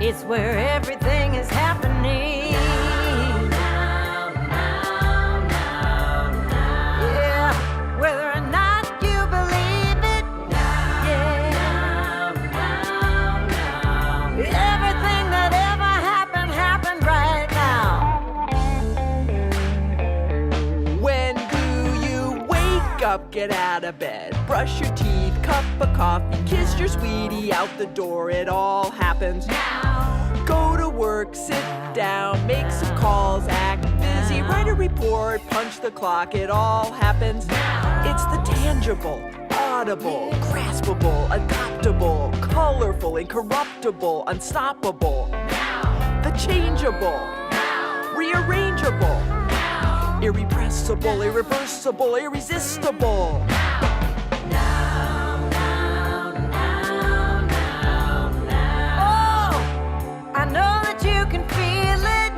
It's where everything is happening. Yeah, whether or not you believe it. Yeah, everything that ever happened, happened right now. When do you wake up, get out of bed, brush your teeth, cup of coffee, kiss your sweetie out the door? It all happens now. Go to work, sit down, make some calls, act busy, write a report, punch the clock. It all happens now. It's the tangible, audible, graspable, adoptable, colorful, incorruptible, unstoppable. Now. The changeable, now. Rearrangeable, now. Irrepressible, irreversible, irresistible. I know that you can feel it.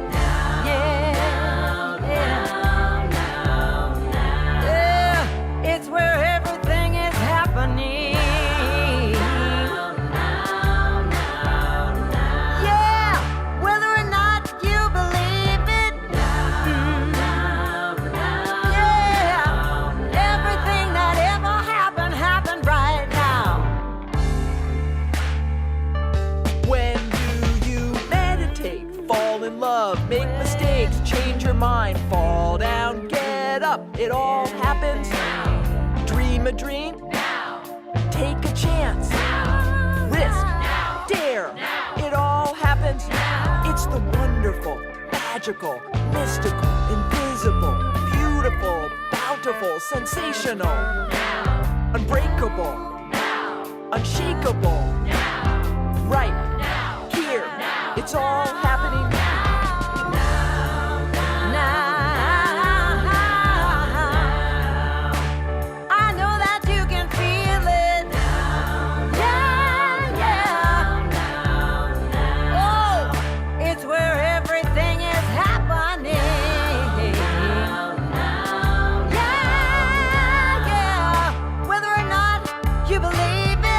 Yeah, it's where everything is happening. Yeah, whether or not you believe it. Yeah, everything that ever happened, happened right now. When fall in love, make mistakes, change your mind, fall down, get up, it all happens now. Dream a dream now. Take a chance now. Risk now. Dare now. It all happens now. It's the wonderful, magical, mystical, invisible, beautiful, bountiful, sensational now. Unbreakable now. Unshakable now. Right now. Here now. It's all happening now. I know that you can feel it. Yeah. Oh, it's where everything is happening. Yeah. Whether or not you believe it.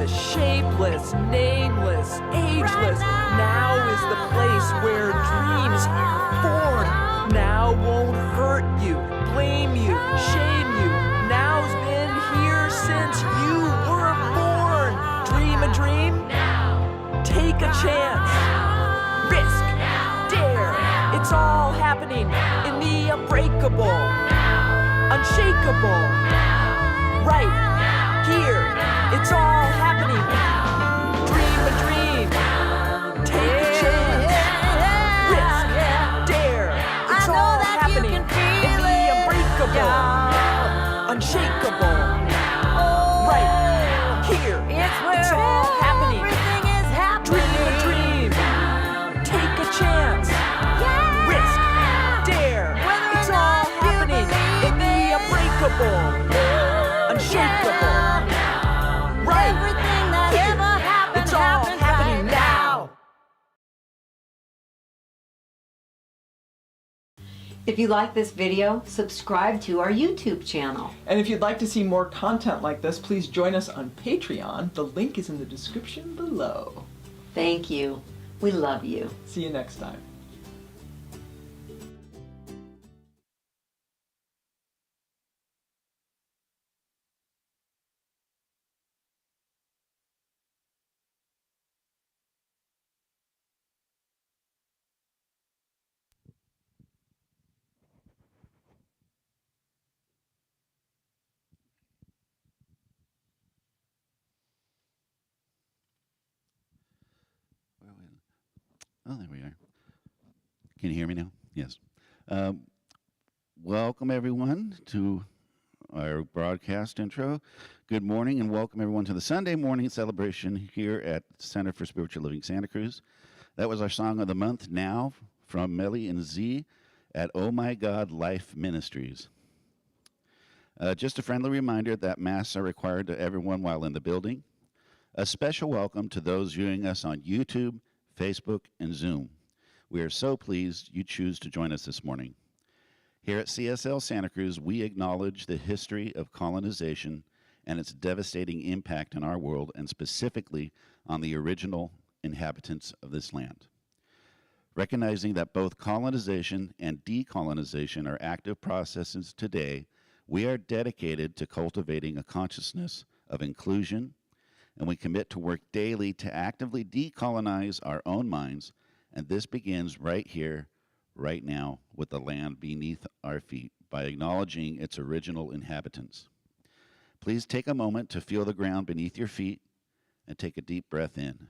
Shapeless, nameless, ageless. Now is the place where dreams are born. Now won't hurt you, blame you, shame you. Now's been here since you were born. Dream a dream, take a chance, risk, dare. It's all happening in the unbreakable, unshakable, right here. It's all happening. Dream a dream. Take a chance. Risk. Dare. It's all happening in the unbreakable, unshakable. Right here. It's all happening. Dream a dream. Take a chance. Risk. Dare. It's all happening in the unbreakable, unshakable. Everything that ever happened, it's all happening right now. If you like this video, subscribe to our YouTube channel. And if you'd like to see more content like this, please join us on Patreon. The link is in the description below. Thank you. We love you. See you next time. Oh, there we are. Can you hear me now? Yes. Welcome, everyone, to our broadcast intro. Good morning, and welcome, everyone, to the Sunday morning celebration here at Center for Spiritual Living Santa Cruz. That was our song of the month, Now, from Melly and Z at Oh My God Life Ministries. Just a friendly reminder that masks are required to everyone while in the building. A special welcome to those viewing us on YouTube, Facebook, and Zoom. We are so pleased you choose to join us this morning. Here at CSL Santa Cruz, we acknowledge the history of colonization and its devastating impact on our world, and specifically on the original inhabitants of this land. Recognizing that both colonization and decolonization are active processes today, we are dedicated to cultivating a consciousness of inclusion, and we commit to work daily to actively decolonize our own minds, and this begins right here, right now, with the land beneath our feet, by acknowledging its original inhabitants. Please take a moment to feel the ground beneath your feet and take a deep breath in.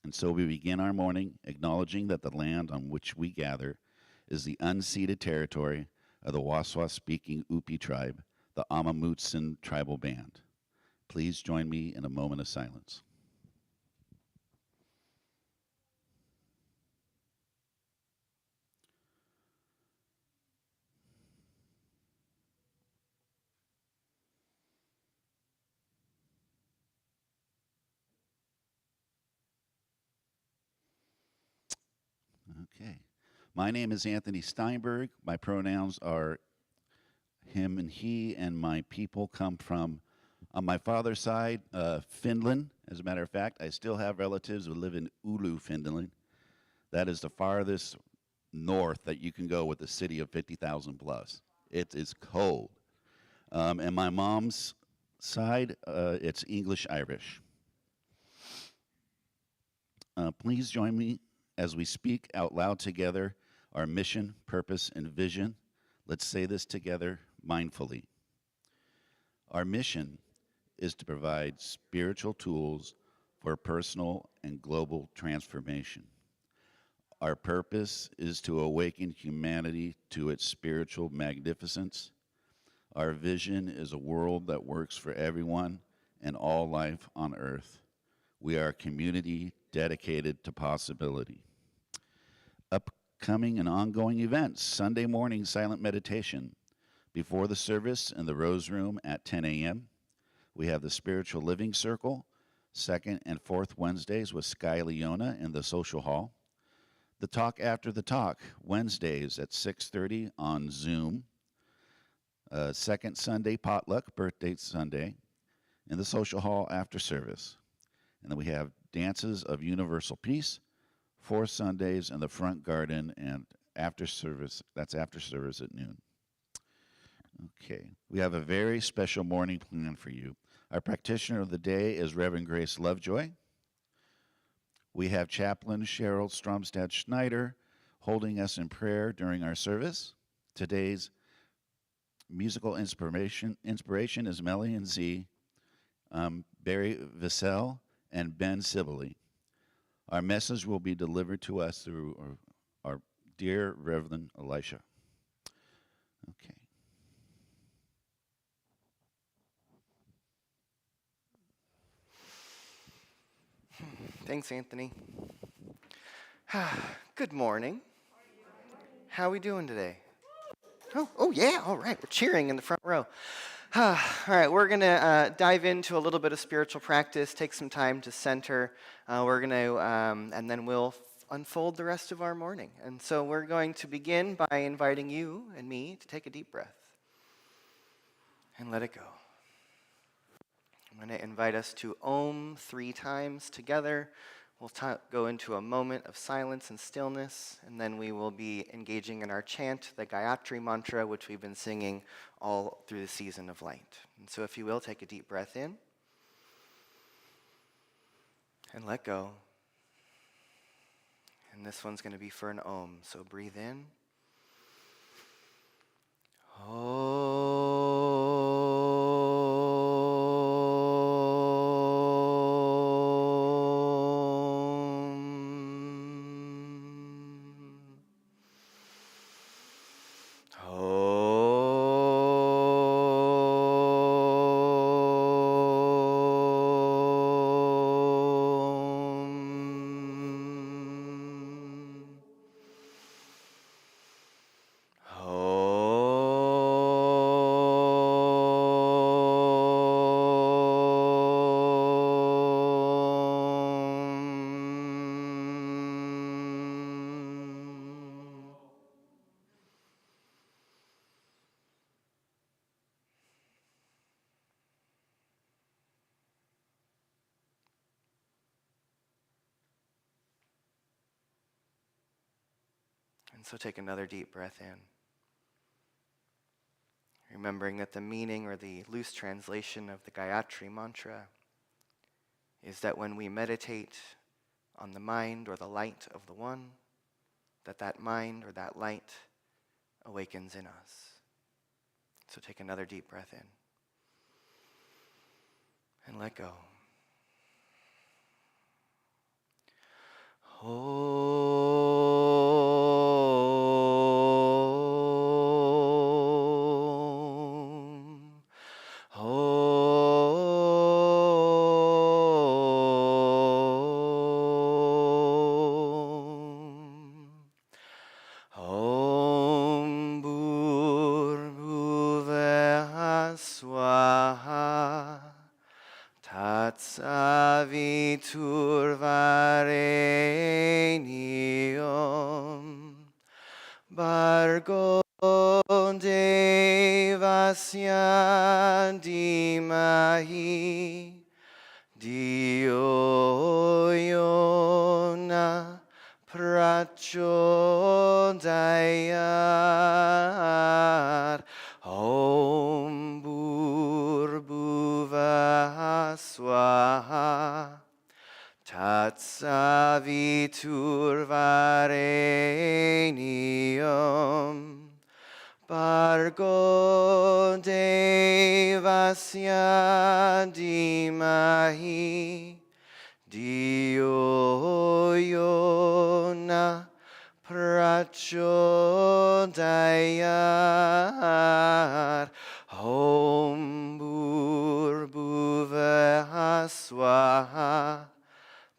And so we begin our morning acknowledging that the land on which we gather is the unceded territory of the Waswa-speaking Upi tribe, the Amamutsin tribal band. Please join me in a moment of silence. Okay. My name is Anthony Steinberg. My pronouns are him and he, and my people come from, on my father's side, Finland. As a matter of fact, I still have relatives who live in Oulu, Finland. That is the farthest north that you can go with a city of 50,000 plus. It is cold. And my mom's side, it's English-Irish. Please join me as we speak out loud together our mission, purpose, and vision. Let's say this together mindfully. Our mission is to provide spiritual tools for personal and global transformation. Our purpose is to awaken humanity to its spiritual magnificence. Our vision is a world that works for everyone and all life on earth. We are a community dedicated to possibility. Upcoming and ongoing events: Sunday morning silent meditation before the service in the Rose Room at 10 a.m. We have the Spiritual Living Circle, second and fourth Wednesdays with Sky Leona in the Social Hall. The Talk After the Talk, Wednesdays at 6:30 on Zoom. Second Sunday potluck, birthday Sunday, in the Social Hall after service. And then we have Dances of Universal Peace, 4 Sundays in the front garden, and after service, that's after service at noon. Okay, we have a very special morning plan for you. Our practitioner of the day is Reverend Grace Lovejoy. We have Chaplain Cheryl Stromstad Schneider holding us in prayer during our service. Today's musical inspiration is Melly and Z, Barry Vissell, and Ben Sibley. Our message will be delivered to us through our dear Reverend Elisha. Okay. Thanks, Anthony. Good morning. How are we doing today? Oh yeah, all right. We're cheering in the front row. All right, we're going to dive into a little bit of spiritual practice, take some time to center. We're going to, and then we'll unfold the rest of our morning. And so we're going to begin by inviting you and me to take a deep breath and let it go. I'm going to invite us to Om 3 times together. We'll go into a moment of silence and stillness, and then we will be engaging in our chant, the Gayatri Mantra, which we've been singing all through the season of light. And so if you will, take a deep breath in and let go. And this one's going to be for an Om, so breathe in. And so take another deep breath in. Remembering that the meaning or the loose translation of the Gayatri mantra is that when we meditate on the mind or the light of the One, that mind or that light awakens in us. So take another deep breath in and let go. Om Bhur-Bhuvah Swaha Tatsaviturvarenyam Bhargo Devasya Dhimahi Diyo Yona Prachodayat Om Bhur-Bhuvah Swaha Tatsaviturvarenyam Bhargo Devasya Dhimahi Diyo Yona Prachodayat Om Bhur-Bhuvah Swaha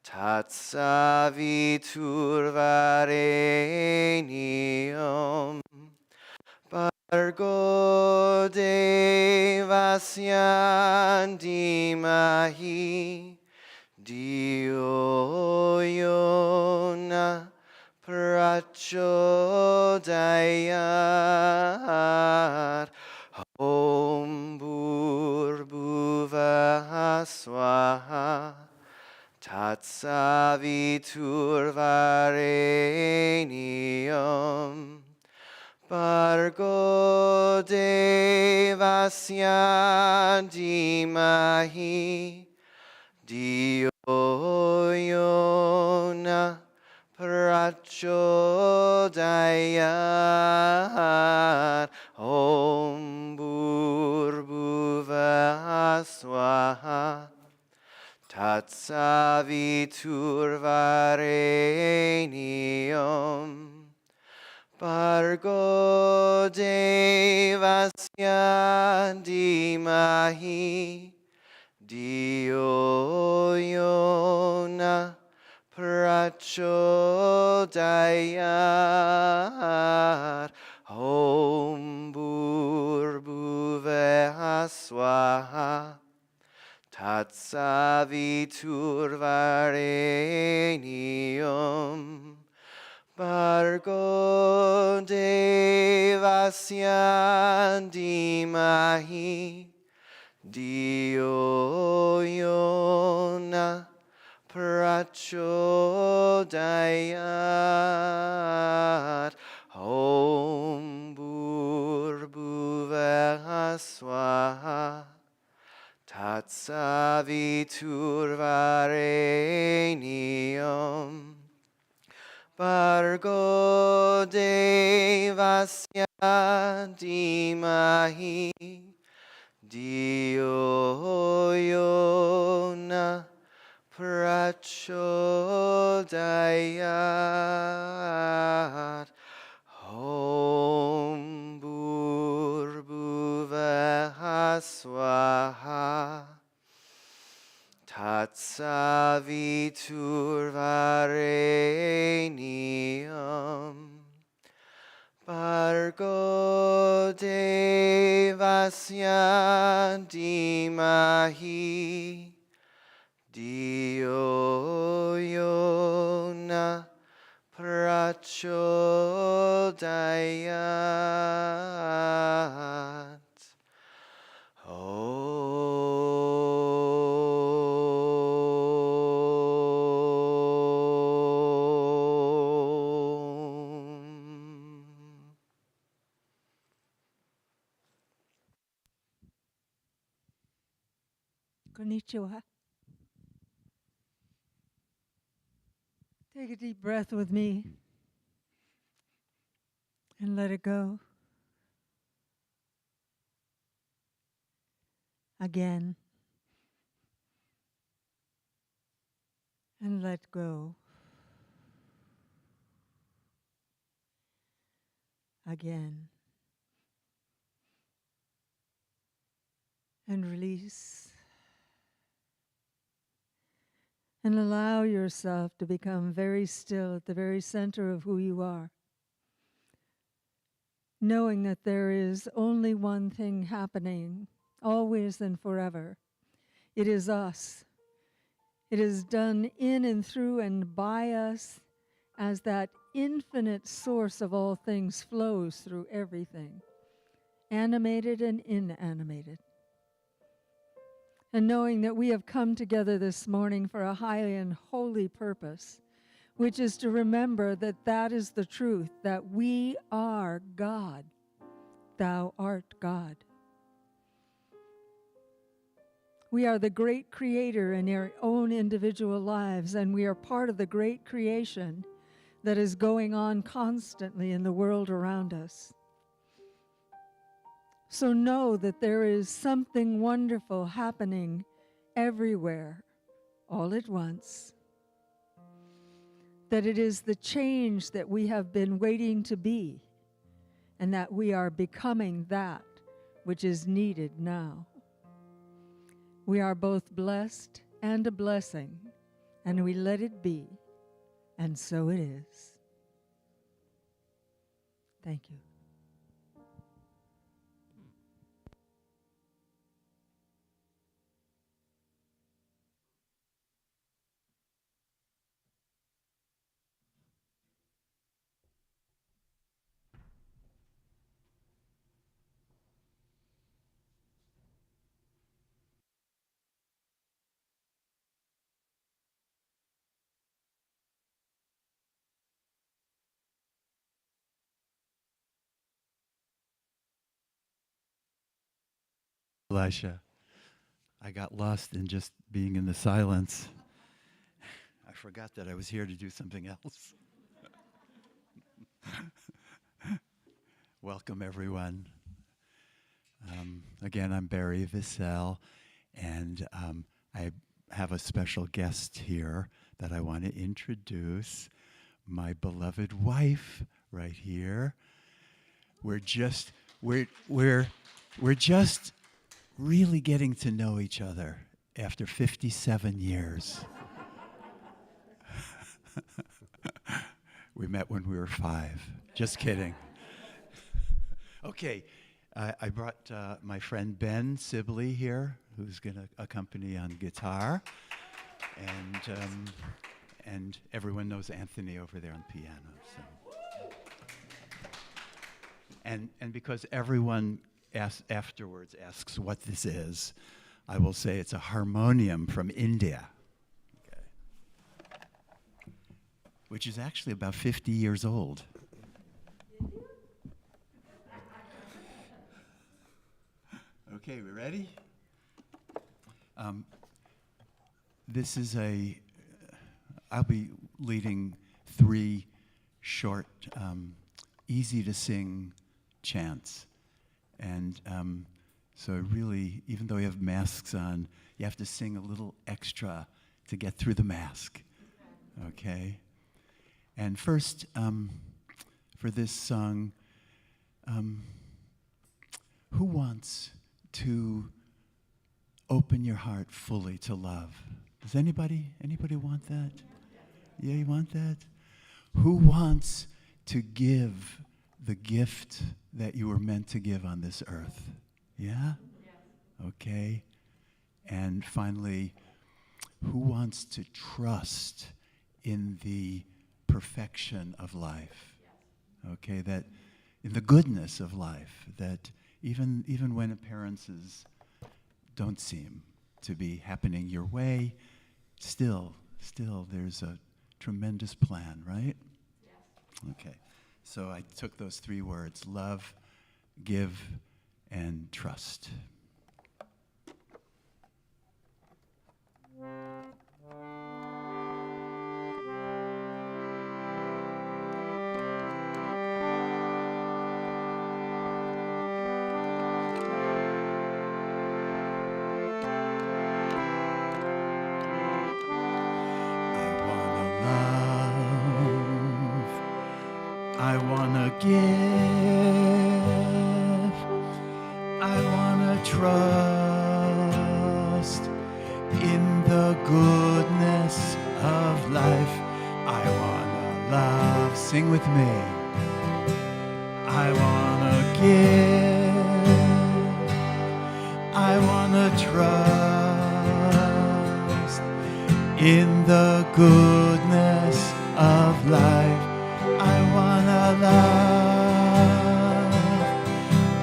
Tatsaviturvarenyam Bhargo Devasya Dhimahi Diyo Yona Prachodayat Om Bhur-Bhuvah Swaha Tatsaviturvarenyam Bhargo Devasya Dhimahi Diyo Yona Prachodayat Om Bhur-Bhuvah Swaha Tatsaviturvarenyam Bhargo Devasya Dhimahi Diyo Yona Prachodayat Om Bhur-Bhuvah Swaha Tatsaviturvarenyam Bhargo Devasya Dhimahi Diyo Yona Prachodayat Om Bhur-Bhuvah Swaha Tatsaviturvarenyam Bhargo Devasya Dhimahi Diyo Yona Prachodayat Om Bhur-Bhuvah Swaha Tatsaviturvarenyam Bhargo Devasya Dhimahi Diyo Yona Prachodayat Om Konnichiwa. Take a deep breath with me and let it go. Again. And let go. Again. And release. And allow yourself to become very still at the very center of who you are. Knowing that there is only one thing happening, always and forever. It is us. It is done in and through and by us as that infinite source of all things flows through everything, animated and inanimated. And knowing that we have come together this morning for a high and holy purpose, which is to remember that that is the truth, that we are God. Thou art God. We are the great creator in our own individual lives, and we are part of the great creation that is going on constantly in the world around us. So know that there is something wonderful happening everywhere, all at once. That it is the change that we have been waiting to be, and that we are becoming that which is needed now. We are both blessed and a blessing, and we let it be, and so it is. Thank you. Elisha, I got lost in just being in the silence. I forgot that I was here to do something else. Welcome, everyone. Again, I'm Barry Vissell, and I have a special guest here that I want to introduce, my beloved wife right here. We're just really getting to know each other after 57 years. We met when we were 5. Just kidding. Okay, I brought my friend Ben Sibley here, who's going to accompany on guitar. And everyone knows Anthony over there on piano. So. And because everyone afterwards asks what this is, I will say it's a harmonium from India, okay, which is actually about 50 years old. Okay, we ready? This is I'll be leading 3 short, easy to sing chants. And so really, even though you have masks on, you have to sing a little extra to get through the mask, okay? And first, for this song, who wants to open your heart fully to love? Does anybody want that? Yeah, you want that? Who wants to give the gift that you were meant to give on this earth? Yeah? Okay. And finally, who wants to trust in the perfection of life? Okay, that in the goodness of life, that even when appearances don't seem to be happening your way, still there's a tremendous plan, right? Yes. Okay. So I took those 3 words, love, give, and trust. I wanna give, I wanna trust in the goodness of life. I wanna love, sing with me. I wanna give, I wanna trust in the goodness of life. I wanna love,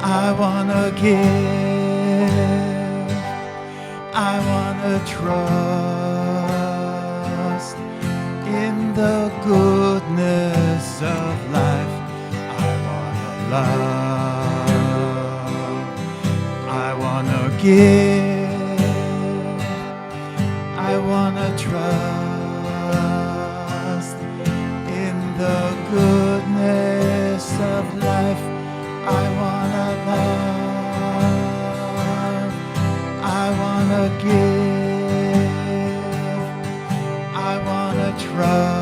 I wanna give, I wanna trust in the goodness of life. I wanna love, I wanna give, I wanna trust in the goodness of life. I wanna love, I wanna give, I wanna trust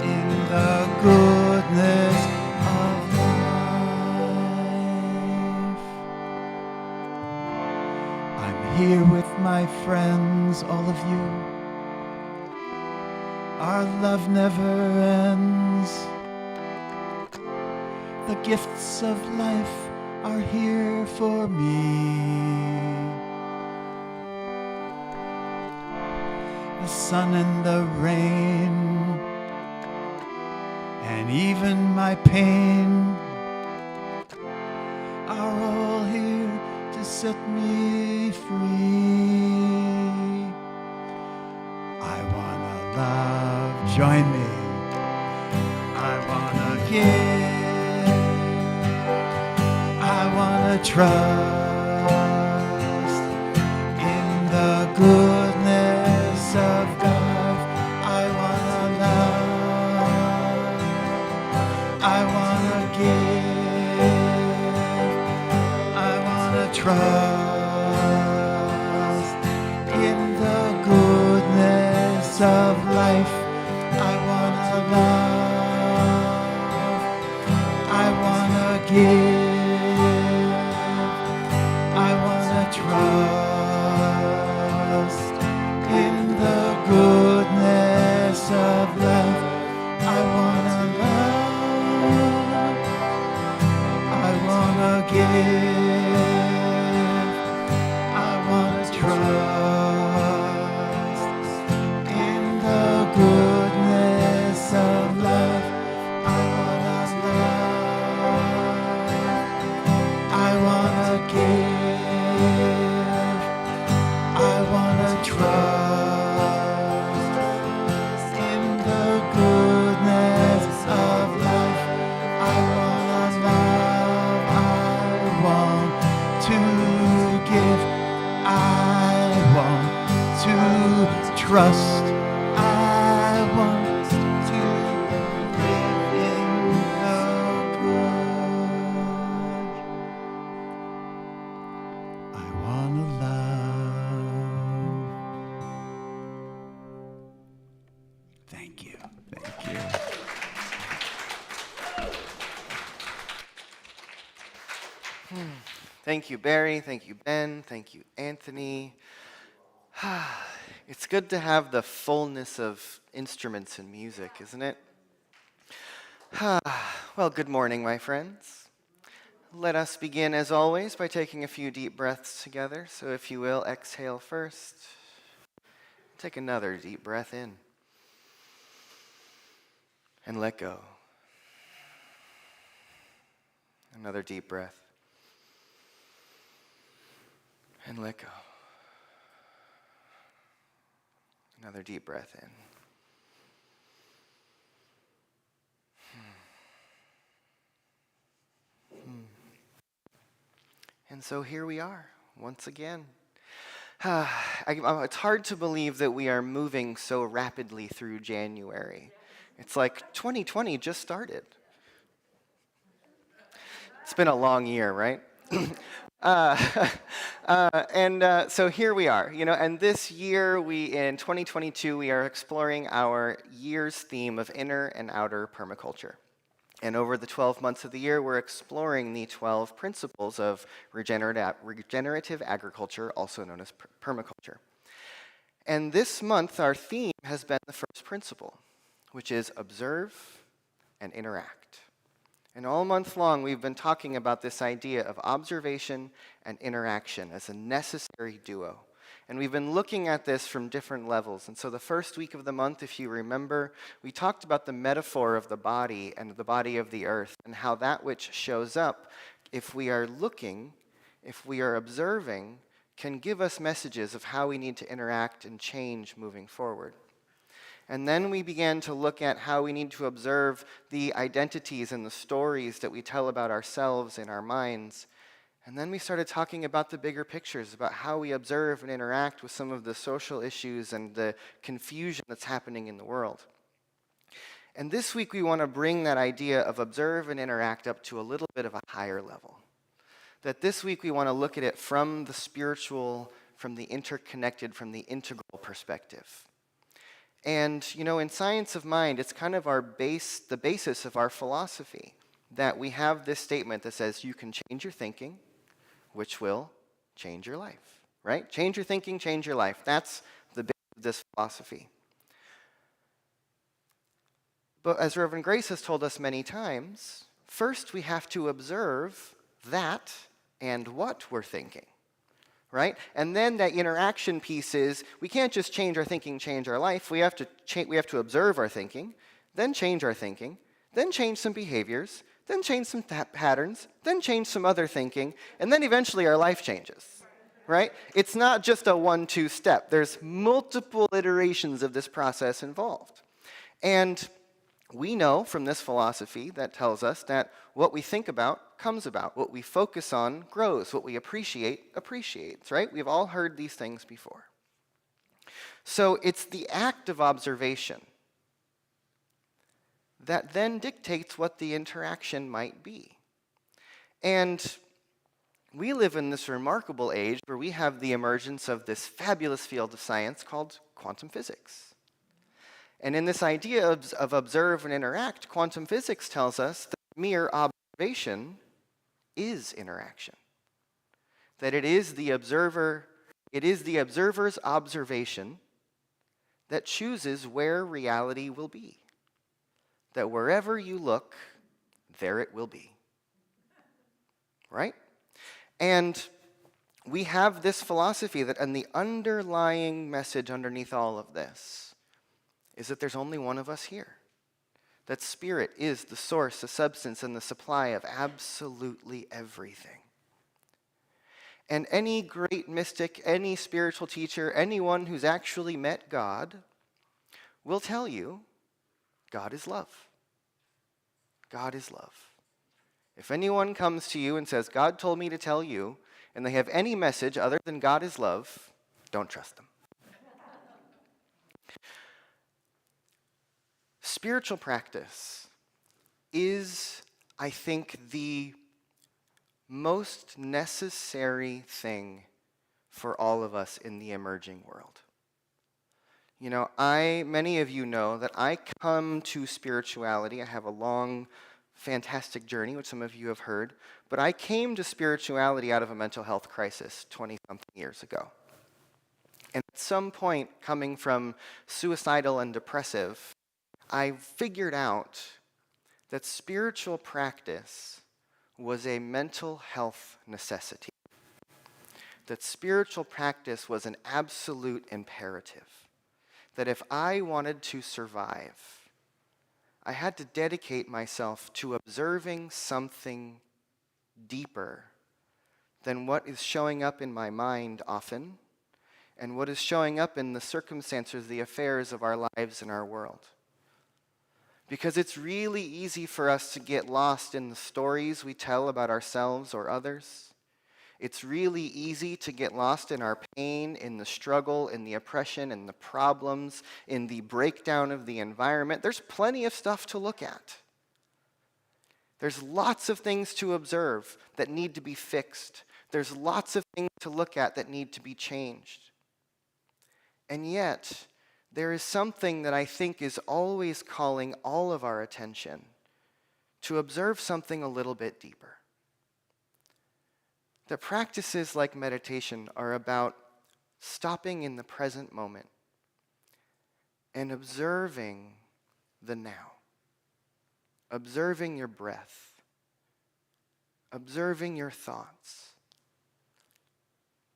in the goodness of life. I'm here with my friends, all of you. Our love never ends. The gifts of life are here for me. The sun and the rain, and even my pain, are all here to set me free. I wanna love, join me. I wanna give, I wanna trust in the goodness of God. I wanna love, I wanna give, I wanna trust in the goodness of life. I wanna love, I wanna give, I wanna trust in the goodness of life. I wanna love, I wanna give, I wanna trust in the goodness of life. I wanna love, I wanna give, I wanna trust in the goodness of life. I wanna love, I want to give, I want to trust, I want to live in the good. I wanna love. Thank you. Thank you. Thank you, Barry. Thank you, Ben. Thank you, Anthony. It's good to have the fullness of instruments and music, isn't it? Well, good morning, my friends. Let us begin, as always, by taking a few deep breaths together. So if you will, exhale first. Take another deep breath in. And let go. Another deep breath. And let go. Another deep breath in. And so here we are, once again. It's hard to believe that we are moving so rapidly through January. It's like 2020 just started. It's been a long year, right? So here we are, and this year, in 2022, we are exploring our year's theme of inner and outer permaculture. And over the 12 months of the year, we're exploring the 12 principles of regenerative agriculture, also known as permaculture. And this month, our theme has been the first principle, which is observe and interact. And all month long, we've been talking about this idea of observation and interaction as a necessary duo. And we've been looking at this from different levels. And so the first week of the month, if you remember, we talked about the metaphor of the body and the body of the earth, and how that which shows up, if we are looking, if we are observing, can give us messages of how we need to interact and change moving forward. And then we began to look at how we need to observe the identities and the stories that we tell about ourselves in our minds. And then we started talking about the bigger pictures, about how we observe and interact with some of the social issues and the confusion that's happening in the world. And this week we want to bring that idea of observe and interact up to a little bit of a higher level. That this week we want to look at it from the spiritual, from the interconnected, from the integral perspective. And, in science of mind, it's kind of the basis of our philosophy, that we have this statement that says you can change your thinking, which will change your life, right? Change your thinking, change your life. That's the base of this philosophy. But as Reverend Grace has told us many times, first we have to observe that and what we're thinking. Right? And then that interaction piece is, we can't just change our thinking, change our life. We have to observe our thinking, then change our thinking, then change some behaviors, then change some patterns, then change some other thinking, and then eventually our life changes. Right? It's not just a 1-2 step. There's multiple iterations of this process involved. And we know from this philosophy that tells us that what we think about comes about. What we focus on grows. What we appreciate appreciates, right? We've all heard these things before. So it's the act of observation that then dictates what the interaction might be. And we live in this remarkable age where we have the emergence of this fabulous field of science called quantum physics. And in this idea of observe and interact, quantum physics tells us that mere observation is interaction. That it is the observer's observation that chooses where reality will be. That wherever you look, there it will be. Right? And we have this philosophy that, and the underlying message underneath all of this is that there's only one of us here. That spirit is the source, the substance, and the supply of absolutely everything. And any great mystic, any spiritual teacher, anyone who's actually met God will tell you, God is love. God is love. If anyone comes to you and says, God told me to tell you, and they have any message other than God is love, don't trust them. Spiritual practice is, I think, the most necessary thing for all of us in the emerging world. Many of you know that I come to spirituality. I have a long, fantastic journey, which some of you have heard, but I came to spirituality out of a mental health crisis 20-something years ago. And at some point, coming from suicidal and depressive, I figured out that spiritual practice was a mental health necessity. That spiritual practice was an absolute imperative. That if I wanted to survive, I had to dedicate myself to observing something deeper than what is showing up in my mind often, and what is showing up in the circumstances, the affairs of our lives and our world. Because it's really easy for us to get lost in the stories we tell about ourselves or others. It's really easy to get lost in our pain, in the struggle, in the oppression, in the problems, in the breakdown of the environment. There's plenty of stuff to look at. There's lots of things to observe that need to be fixed. There's lots of things to look at that need to be changed. And yet, there is something that I think is always calling all of our attention to observe something a little bit deeper. That practices like meditation are about stopping in the present moment and observing the now. Observing your breath, observing your thoughts,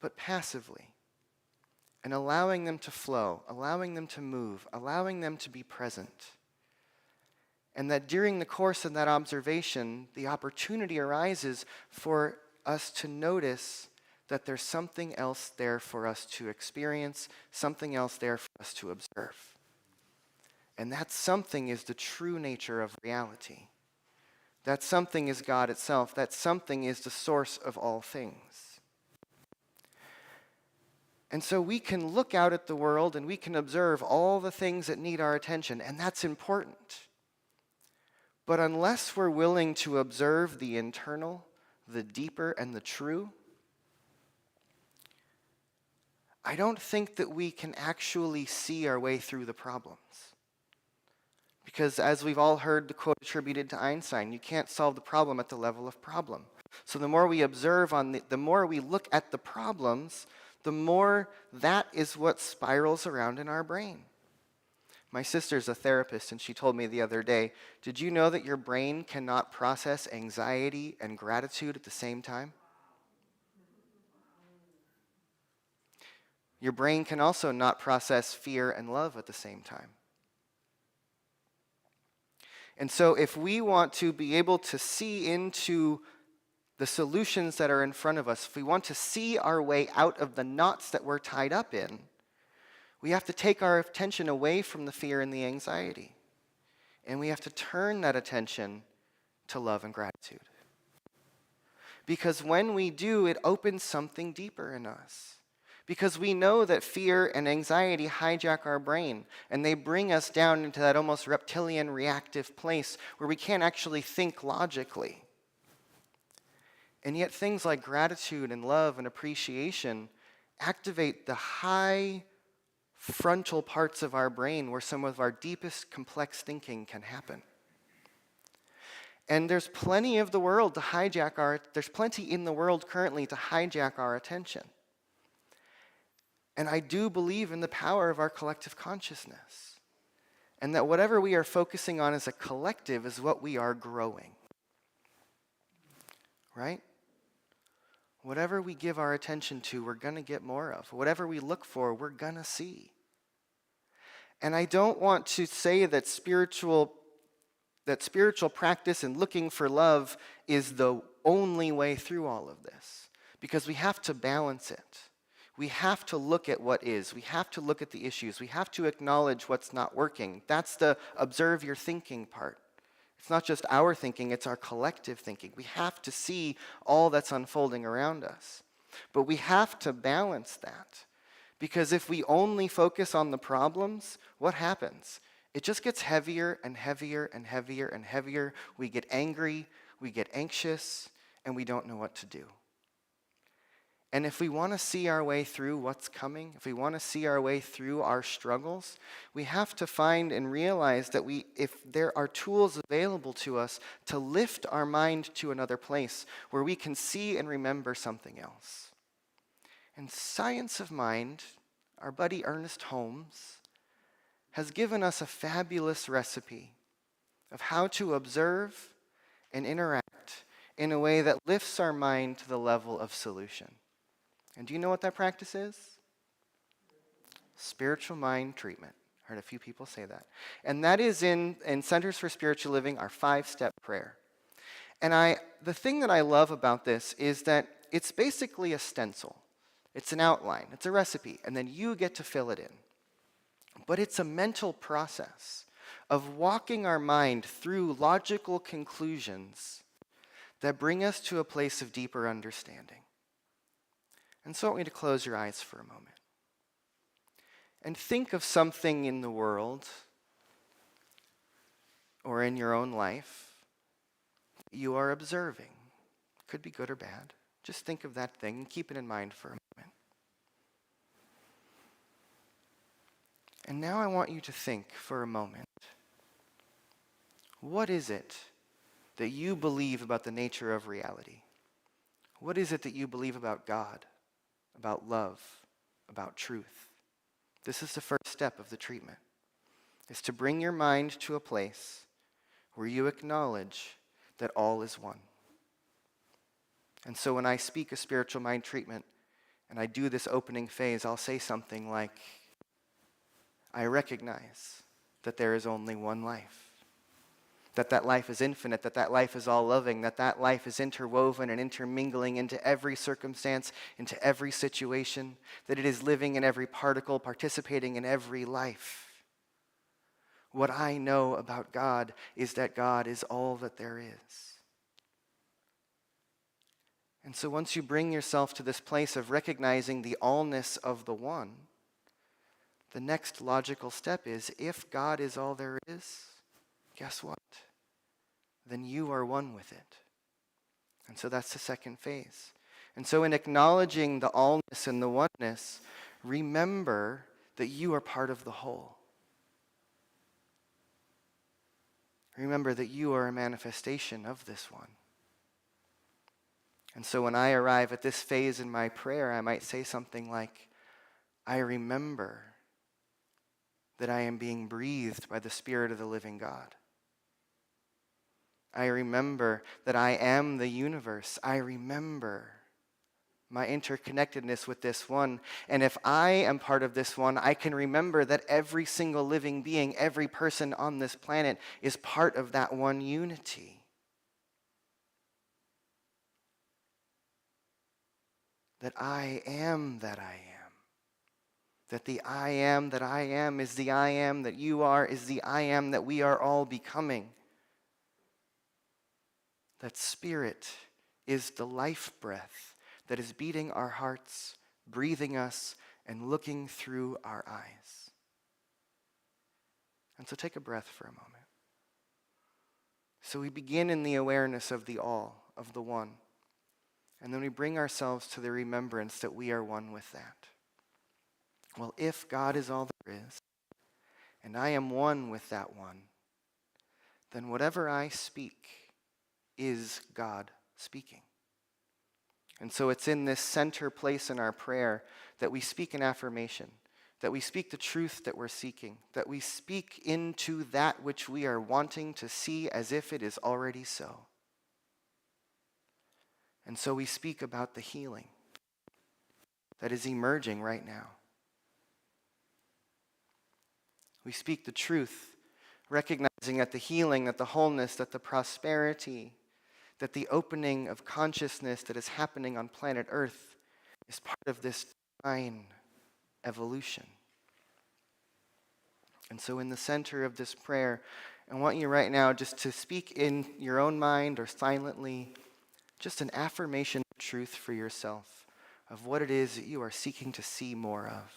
but passively, and allowing them to flow, allowing them to move, allowing them to be present. And that during the course of that observation, the opportunity arises for us to notice that there's something else there for us to experience, something else there for us to observe. And that something is the true nature of reality. That something is God itself. That something is the source of all things. And so we can look out at the world and we can observe all the things that need our attention, and that's important. But unless we're willing to observe the internal, the deeper, and the true, I don't think that we can actually see our way through the problems. Because as we've all heard the quote attributed to Einstein, you can't solve the problem at the level of problem. So the more we observe the more we look at the problems, the more that is what spirals around in our brain. My sister's a therapist, and she told me the other day, did you know that your brain cannot process anxiety and gratitude at the same time? Your brain can also not process fear and love at the same time. And so if we want to be able to see into the solutions that are in front of us, if we want to see our way out of the knots that we're tied up in, we have to take our attention away from the fear and the anxiety. And we have to turn that attention to love and gratitude. Because when we do, it opens something deeper in us. Because we know that fear and anxiety hijack our brain, and they bring us down into that almost reptilian reactive place where we can't actually think logically. And yet things like gratitude and love and appreciation activate the high frontal parts of our brain where some of our deepest complex thinking can happen. And there's plenty in the world currently to hijack our attention. And I do believe in the power of our collective consciousness. And that whatever we are focusing on as a collective is what we are growing. Right? Whatever we give our attention to, we're going to get more of. Whatever we look for, we're going to see. And I don't want to say that spiritual practice and looking for love is the only way through all of this. Because we have to balance it. We have to look at what is. We have to look at the issues. We have to acknowledge what's not working. That's the observe your thinking part. It's not just our thinking, it's our collective thinking. We have to see all that's unfolding around us. But we have to balance that. Because if we only focus on the problems, what happens? It just gets heavier and heavier and heavier and heavier. We get angry, we get anxious, and we don't know what to do. And if we want to see our way through what's coming, if we want to see our way through our struggles, we have to find and realize that if there are tools available to us to lift our mind to another place where we can see and remember something else. And Science of Mind, our buddy Ernest Holmes, has given us a fabulous recipe of how to observe and interact in a way that lifts our mind to the level of solution. And do you know what that practice is? Spiritual mind treatment. Heard a few people say that. And that is in Centers for Spiritual Living, our 5-step prayer. And the thing that I love about this is that it's basically a stencil. It's an outline. It's a recipe. And then you get to fill it in. But it's a mental process of walking our mind through logical conclusions that bring us to a place of deeper understanding. And so I want you to close your eyes for a moment. And think of something in the world or in your own life that you are observing. Could be good or bad. Just think of that thing and keep it in mind for a moment. And now I want you to think for a moment, what is it that you believe about the nature of reality? What is it that you believe about God, about love, about truth? This is the first step of the treatment, is to bring your mind to a place where you acknowledge that all is one. And so when I speak a spiritual mind treatment and I do this opening phase, I'll say something like, I recognize that there is only one life, that life is infinite, that life is all-loving, that life is interwoven and intermingling into every circumstance, into every situation, that it is living in every particle, participating in every life. What I know about God is that God is all that there is. And so once you bring yourself to this place of recognizing the allness of the one, the next logical step is, if God is all there is, guess what? Then you are one with it. And so that's the second phase. And so in acknowledging the allness and the oneness, remember that you are part of the whole. Remember that you are a manifestation of this one. And so when I arrive at this phase in my prayer, I might say something like, I remember that I am being breathed by the Spirit of the living God. I remember that I am the universe. I remember my interconnectedness with this one. And if I am part of this one, I can remember that every single living being, every person on this planet is part of that one unity. That I am that I am. That the I am that I am is the I am that you are, is the I am that we are all becoming. That Spirit is the life breath that is beating our hearts, breathing us, and looking through our eyes. And so take a breath for a moment. So we begin in the awareness of the all, of the one. And then we bring ourselves to the remembrance that we are one with that. Well, if God is all there is, and I am one with that one, then whatever I speak is God speaking. And so it's in this center place in our prayer that we speak an affirmation, that we speak the truth that we're seeking, that we speak into that which we are wanting to see as if it is already so. And so we speak about the healing that is emerging right now. We speak the truth, recognizing that the healing, that the wholeness, that the prosperity, that the opening of consciousness that is happening on planet Earth is part of this divine evolution. And so in the center of this prayer, I want you right now just to speak in your own mind or silently, just an affirmation of truth for yourself of what it is that you are seeking to see more of.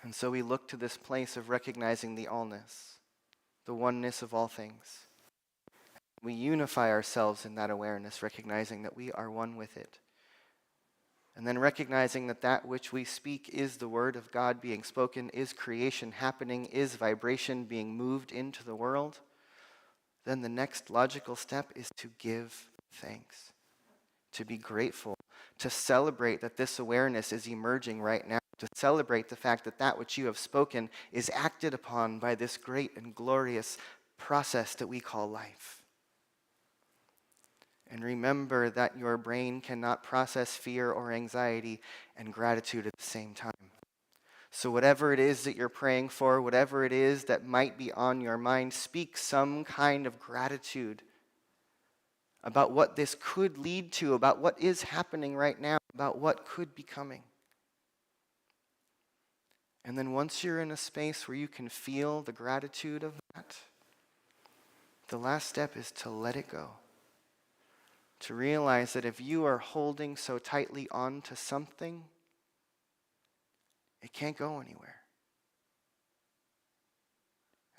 And so we look to this place of recognizing the allness, the oneness of all things. We unify ourselves in that awareness, recognizing that we are one with it. And then recognizing that that which we speak is the word of God being spoken, is creation happening, is vibration being moved into the world. Then the next logical step is to give thanks, to be grateful, to celebrate that this awareness is emerging right now, to celebrate the fact that that which you have spoken is acted upon by this great and glorious process that we call life. And remember that your brain cannot process fear or anxiety and gratitude at the same time. So whatever it is that you're praying for, whatever it is that might be on your mind, speak some kind of gratitude about what this could lead to, about what is happening right now, about what could be coming. And then once you're in a space where you can feel the gratitude of that, the last step is to let it go. To realize that if you are holding so tightly on to something, it can't go anywhere.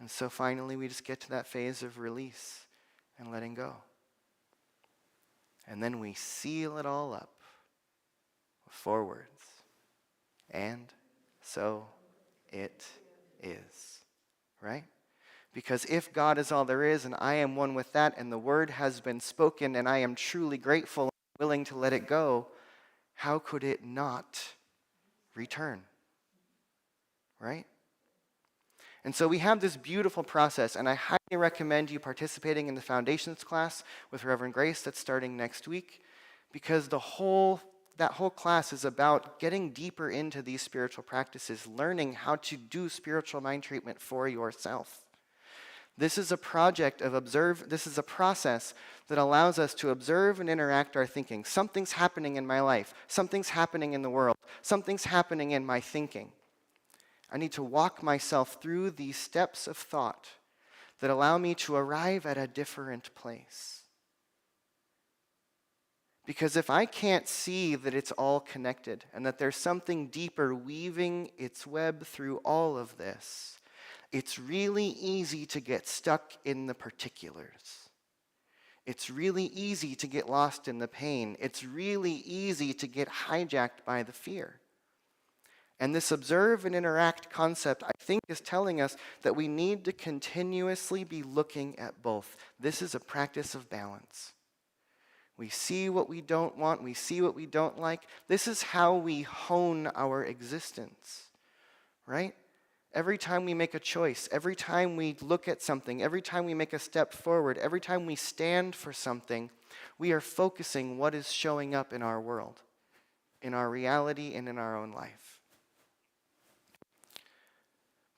And so finally we just get to that phase of release and letting go. And then we seal it all up with 4 words. And so it is. Right? Because if God is all there is and I am one with that and the word has been spoken and I am truly grateful and willing to let it go, how could it not return? Right? And so we have this beautiful process, and I highly recommend you participating in the Foundations class with Reverend Grace that's starting next week, because that whole class is about getting deeper into these spiritual practices, learning how to do spiritual mind treatment for yourself. This is a this is a process that allows us to observe and interact our thinking. Something's happening in my life. Something's happening in the world. Something's happening in my thinking. I need to walk myself through these steps of thought that allow me to arrive at a different place. Because if I can't see that it's all connected and that there's something deeper weaving its web through all of this, it's really easy to get stuck in the particulars. It's really easy to get lost in the pain. It's really easy to get hijacked by the fear. And this observe and interact concept, I think, is telling us that we need to continuously be looking at both. This is a practice of balance. We see what we don't want, we see what we don't like. This is how we hone our existence, right? Every time we make a choice, every time we look at something, every time we make a step forward, every time we stand for something, we are focusing what is showing up in our world, in our reality, and in our own life.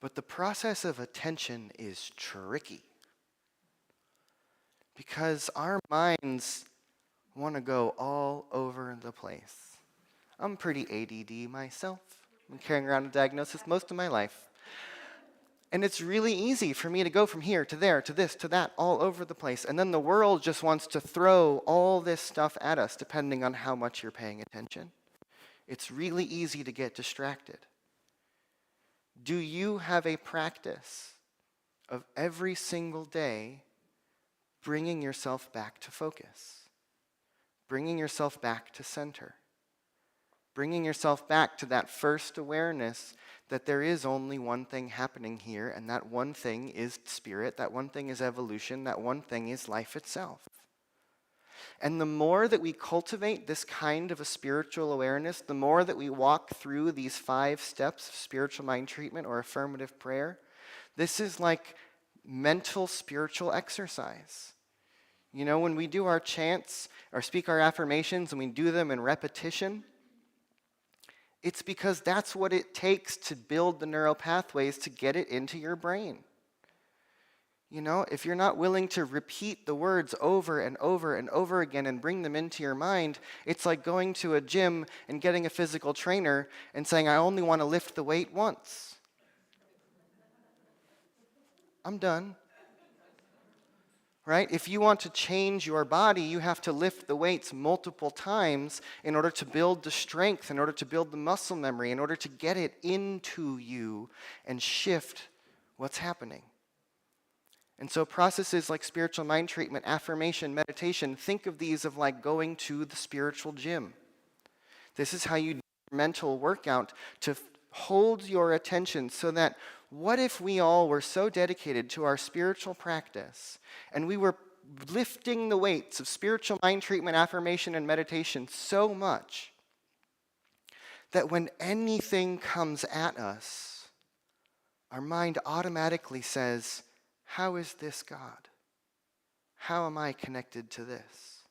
But the process of attention is tricky because our minds want to go all over the place. I'm pretty ADD myself. I've been carrying around a diagnosis most of my life. And it's really easy for me to go from here to there to this to that all over the place. And then the world just wants to throw all this stuff at us depending on how much you're paying attention. It's really easy to get distracted. Do you have a practice of every single day bringing yourself back to focus? Bringing yourself back to center? Bringing yourself back to that first awareness that there is only one thing happening here, and that one thing is spirit, that one thing is evolution, that one thing is life itself. And the more that we cultivate this kind of a spiritual awareness, the more that we walk through these 5 steps of spiritual mind treatment or affirmative prayer, this is like mental spiritual exercise. You know, when we do our chants or speak our affirmations and we do them in repetition, it's because that's what it takes to build the neural pathways to get it into your brain. You know, if you're not willing to repeat the words over and over and over again and bring them into your mind, it's like going to a gym and getting a physical trainer and saying, I only want to lift the weight once. I'm done. Right? If you want to change your body, you have to lift the weights multiple times in order to build the strength, in order to build the muscle memory, in order to get it into you and shift what's happening. And so processes like spiritual mind treatment, affirmation, meditation, think of these of like going to the spiritual gym. This is how you do your mental workout to hold your attention so that what if we all were so dedicated to our spiritual practice and we were lifting the weights of spiritual mind treatment, affirmation, and meditation so much that when anything comes at us, our mind automatically says, how is this God? How am I connected to this?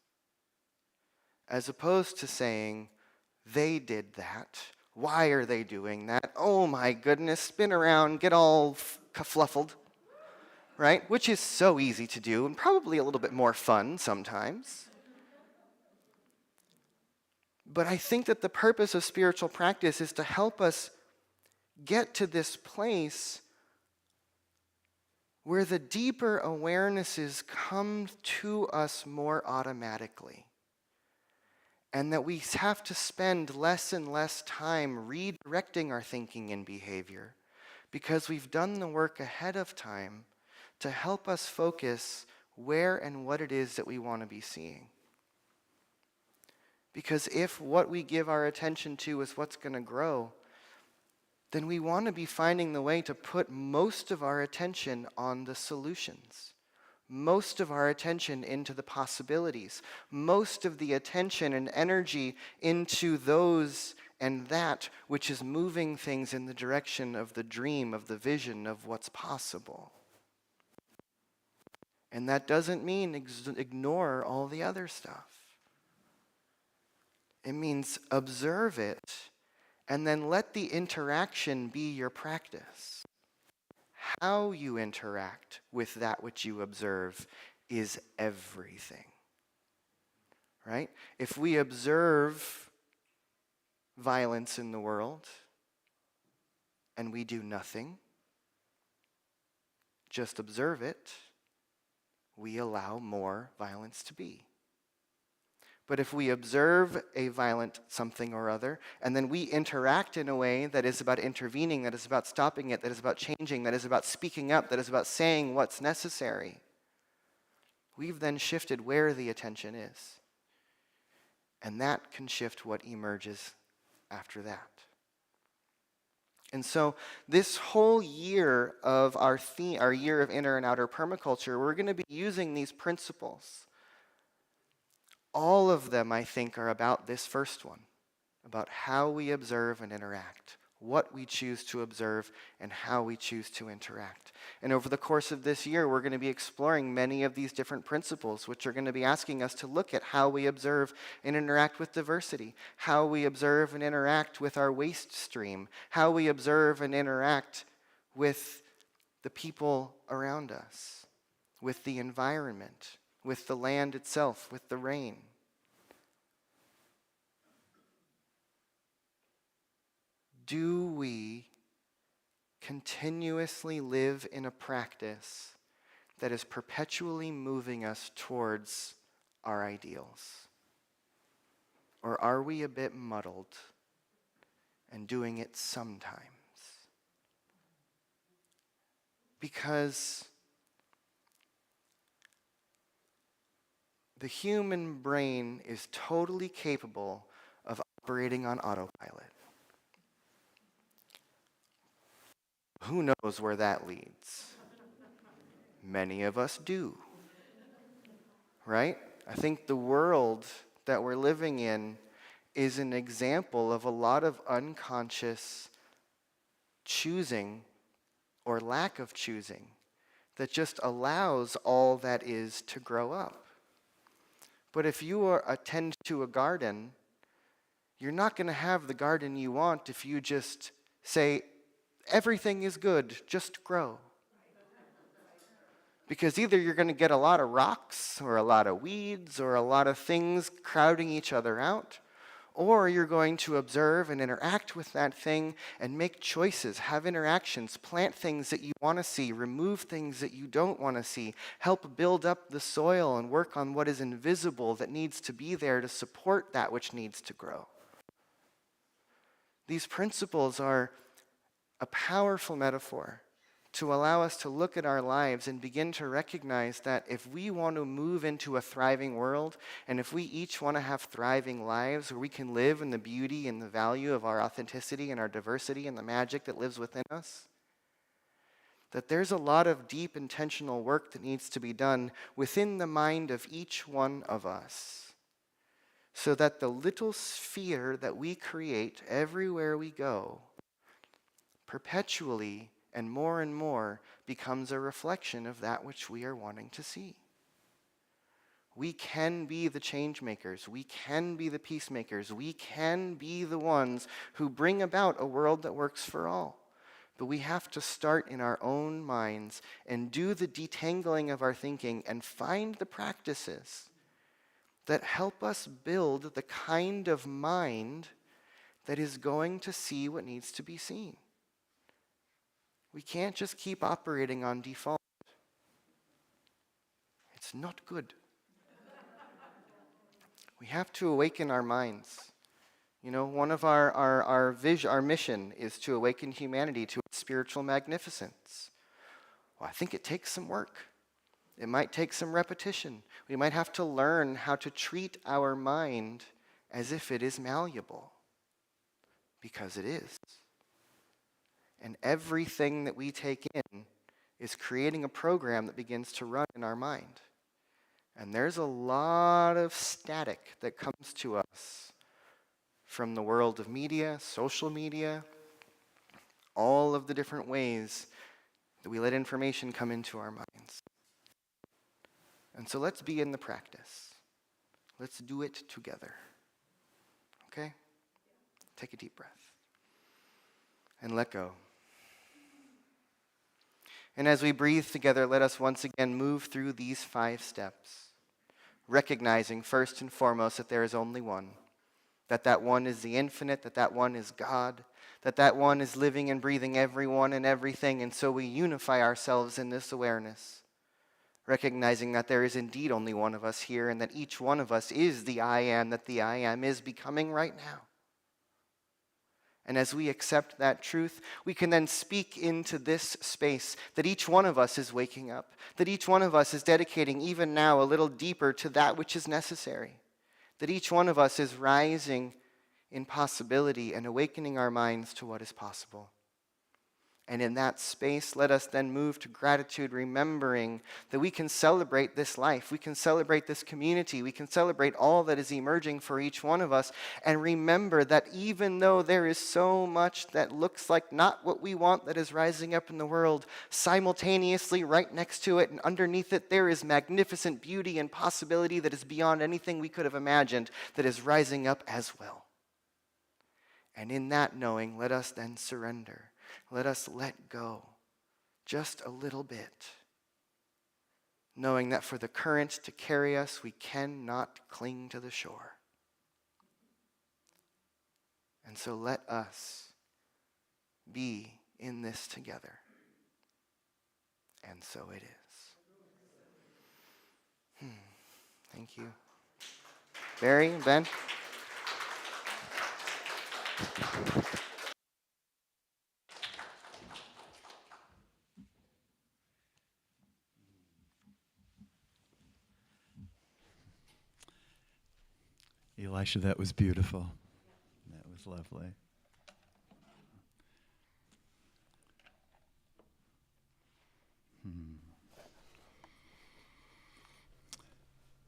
As opposed to saying, they did that. Why are they doing that? Oh my goodness, spin around, get all fluffled, right? Which is so easy to do and probably a little bit more fun sometimes. But I think that the purpose of spiritual practice is to help us get to this place where the deeper awarenesses come to us more automatically, and that we have to spend less and less time redirecting our thinking and behavior because we've done the work ahead of time to help us focus where and what it is that we want to be seeing. Because if what we give our attention to is what's going to grow, then we want to be finding the way to put most of our attention on the solutions, most of our attention into the possibilities, most of the attention and energy into those and that which is moving things in the direction of the dream, of the vision, of what's possible. And that doesn't mean ignore all the other stuff. It means observe it, and then let the interaction be your practice. How you interact with that which you observe is everything. Right? If we observe violence in the world and we do nothing, just observe it, we allow more violence to be. But if we observe a violent something or other, and then we interact in a way that is about intervening, that is about stopping it, that is about changing, that is about speaking up, that is about saying what's necessary, we've then shifted where the attention is. And that can shift what emerges after that. And so this whole year of our theme, our year of inner and outer permaculture, we're going to be using these principles. All of them, I think, are about this first one, about how we observe and interact, what we choose to observe and how we choose to interact. And over the course of this year, we're going to be exploring many of these different principles, which are going to be asking us to look at how we observe and interact with diversity, how we observe and interact with our waste stream, how we observe and interact with the people around us, with the environment, with the land itself, with the rain. Do we continuously live in a practice that is perpetually moving us towards our ideals? Or are we a bit muddled and doing it sometimes? Because the human brain is totally capable of operating on autopilot. Who knows where that leads? Many of us do. Right? I think the world that we're living in is an example of a lot of unconscious choosing or lack of choosing that just allows all that is to grow up. But if you attend to a garden, you're not going to have the garden you want if you just say, everything is good, just grow. Because either you're going to get a lot of rocks or a lot of weeds or a lot of things crowding each other out, or you're going to observe and interact with that thing and make choices, have interactions, plant things that you want to see, remove things that you don't want to see, help build up the soil and work on what is invisible that needs to be there to support that which needs to grow. These principles are a powerful metaphor to allow us to look at our lives and begin to recognize that if we want to move into a thriving world, and if we each want to have thriving lives where we can live in the beauty and the value of our authenticity and our diversity and the magic that lives within us, that there's a lot of deep intentional work that needs to be done within the mind of each one of us, so that the little sphere that we create everywhere we go perpetually and more becomes a reflection of that which we are wanting to see. We can be the change makers. We can be the peacemakers. We can be the ones who bring about a world that works for all. But we have to start in our own minds and do the detangling of our thinking and find the practices that help us build the kind of mind that is going to see what needs to be seen. We can't just keep operating on default. It's not good. We have to awaken our minds. You know, one of our mission is to awaken humanity to its spiritual magnificence. Well, I think it takes some work. It might take some repetition. We might have to learn how to treat our mind as if it is malleable, because it is. And everything that we take in is creating a program that begins to run in our mind. And there's a lot of static that comes to us from the world of media, social media, all of the different ways that we let information come into our minds. And so let's be in the practice. Let's do it together. Okay? Take a deep breath. And let go. And as we breathe together, let us once again move through these 5 steps, recognizing first and foremost that there is only one, that one is the infinite, that one is God, that one is living and breathing everyone and everything, and so we unify ourselves in this awareness, recognizing that there is indeed only one of us here, and that each one of us is the I am that the I am is becoming right now. And as we accept that truth, we can then speak into this space that each one of us is waking up, that each one of us is dedicating even now a little deeper to that which is necessary, that each one of us is rising in possibility and awakening our minds to what is possible. And in that space, let us then move to gratitude, remembering that we can celebrate this life, we can celebrate this community, we can celebrate all that is emerging for each one of us, and remember that even though there is so much that looks like not what we want that is rising up in the world, simultaneously right next to it and underneath it, there is magnificent beauty and possibility that is beyond anything we could have imagined that is rising up as well. And in that knowing, let us then surrender. Let us let go just a little bit, knowing that for the current to carry us, we cannot cling to the shore. And so let us be in this together. And so it is. Thank you. Barry, Ben? Elisha, that was beautiful. That was lovely.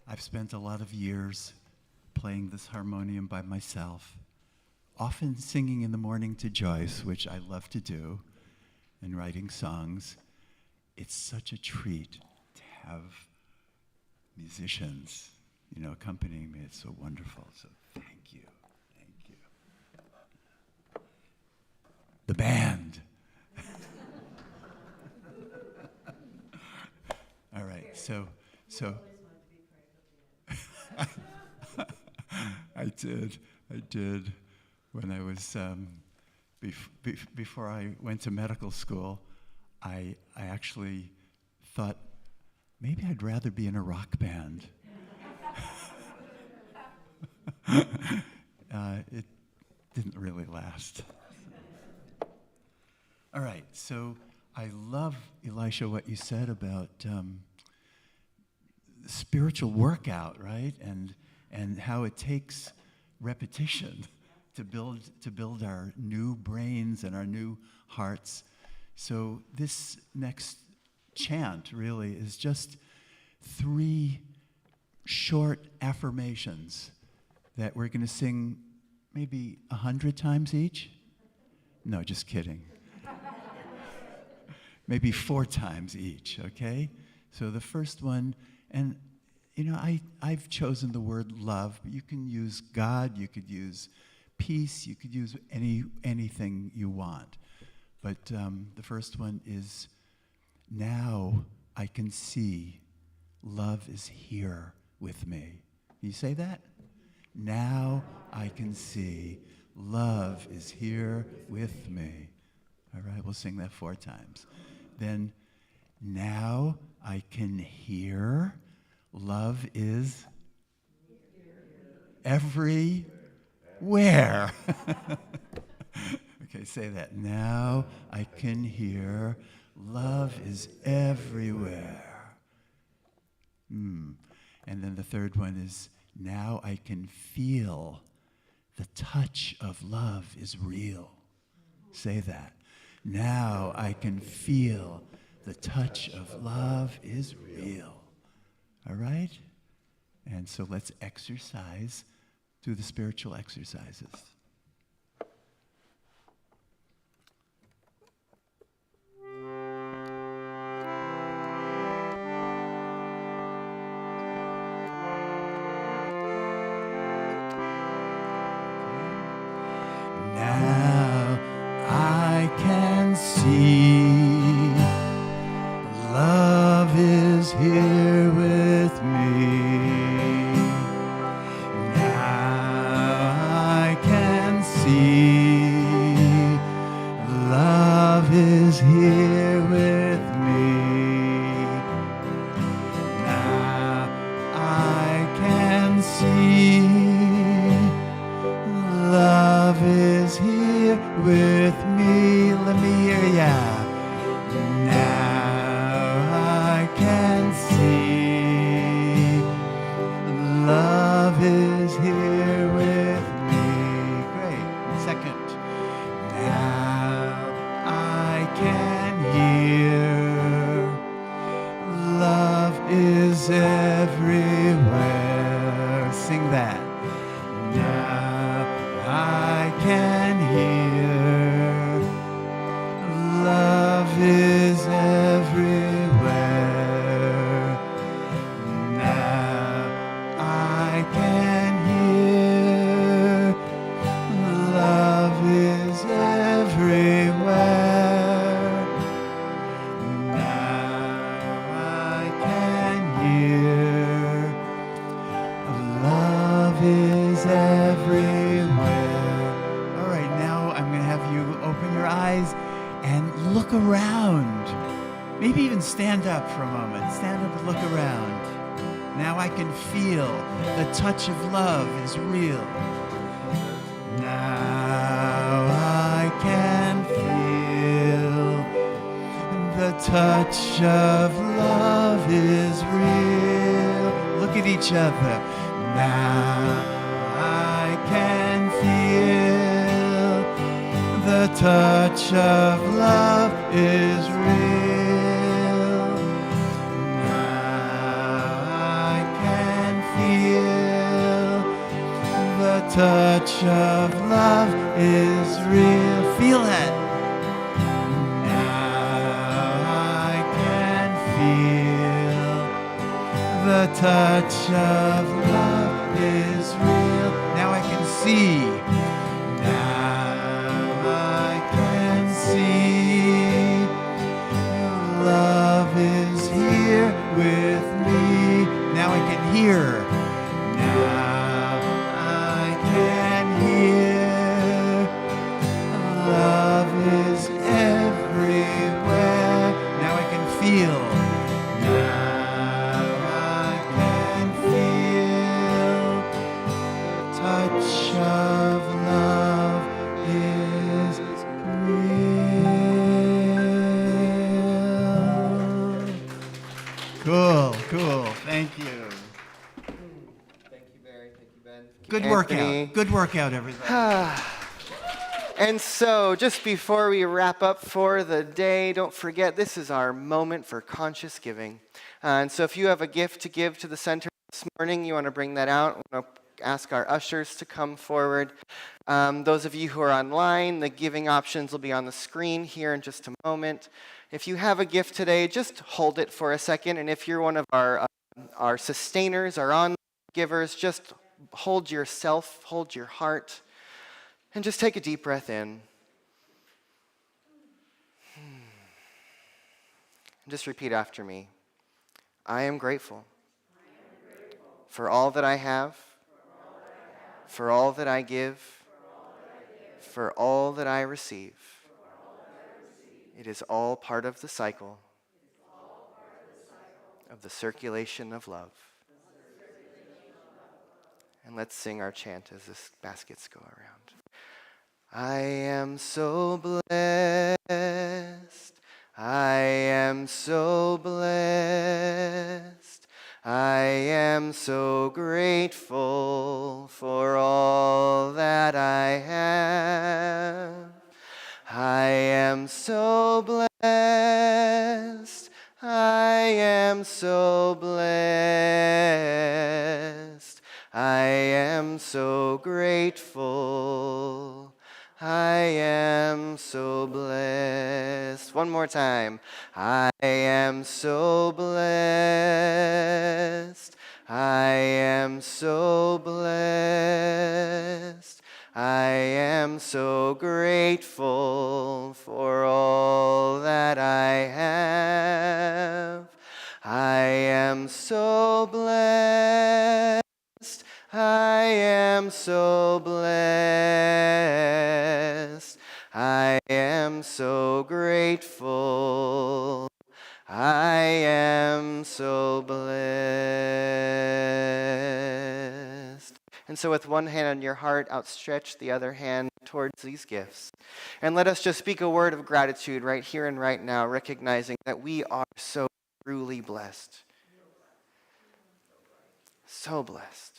I've spent a lot of years playing this harmonium by myself, often singing in the morning to Joyce, which I love to do, and writing songs. It's such a treat to have musicians, accompanying me. It's so wonderful. So thank you. Thank you. The band. All right, so I did. When I was, before I went to medical school, I actually thought maybe I'd rather be in a rock band. It didn't really last. All right, so I love, Elisha, what you said about spiritual workout, right? And how it takes repetition to build our new brains and our new hearts. So this next chant really is just 3 short affirmations that we're going to sing maybe 100 times each. No, just kidding. Maybe 4 times each, okay? So the first one, and I've chosen the word love, but you can use God, you could use peace, you could use anything you want. But the first one is, now I can see love is here with me. Can you say that? Now I can see love is here with me. All right, we'll sing that 4 times. Then, now I can hear. Love is everywhere. Okay, say that. Now I can hear. Love is everywhere. And then the third one is, now I can feel. The touch of love is real. Say that. Now I can feel. The touch of love is real. All right? And so let's exercise through the spiritual exercises. Now I can see love is here with me. Now I can see love is here with me. Now I can see love is here with me. Let me hear ya. Now I can see love is here with me. Great. Second. Now I can hear love is everywhere. Sing that. Now I can hear love is everywhere. Now I can hear love is everywhere. Now I can hear love is everywhere. All right, now I'm going to have you open your eyes and look around. Maybe even stand up for a moment. Stand up and look around. Now I can feel the touch of love is real. Now I can feel the touch of love is real. Look at each other. Now I can feel the touch of love is real. Now I can feel the touch of love is real. Feel it. Now I can feel the touch of love is real. Now I can see. Now I can see love is here with me. Now I can hear. Now I can hear love is everywhere. Now I can feel. Now I can feel the touch of love is real. Cool, cool. Thank you. Thank you, Barry. Thank you, Ben. Good Anthony. workout. Good workout, everybody. And so, just before we wrap up for the day, don't forget this is our moment for conscious giving. And so, if you have a gift to give to the center this morning, you want to bring that out. I want to ask our ushers to come forward. Those of you who are online, the giving options will be on the screen here in just a moment. If you have a gift today, just hold it for a second. And if you're one of our sustainers, our online givers, just hold yourself, hold your heart. And just take a deep breath in. Just repeat after me. I am grateful for all that I have, for all that I give, for all that I receive. It is all part of the cycle of the circulation of love. And let's sing our chant as the baskets go around. I am so blessed. I am so blessed. I am so grateful for all that I have. I am so blessed. I am so blessed. I am so grateful. I am so blessed. One more time. I am so blessed. I am so blessed. I am so grateful for all that I have. I am so blessed. I am so blessed. I am so grateful. I am so blessed. And so with one hand on your heart, outstretch the other hand towards these gifts. And let us just speak a word of gratitude right here and right now, recognizing that we are so truly blessed. So blessed.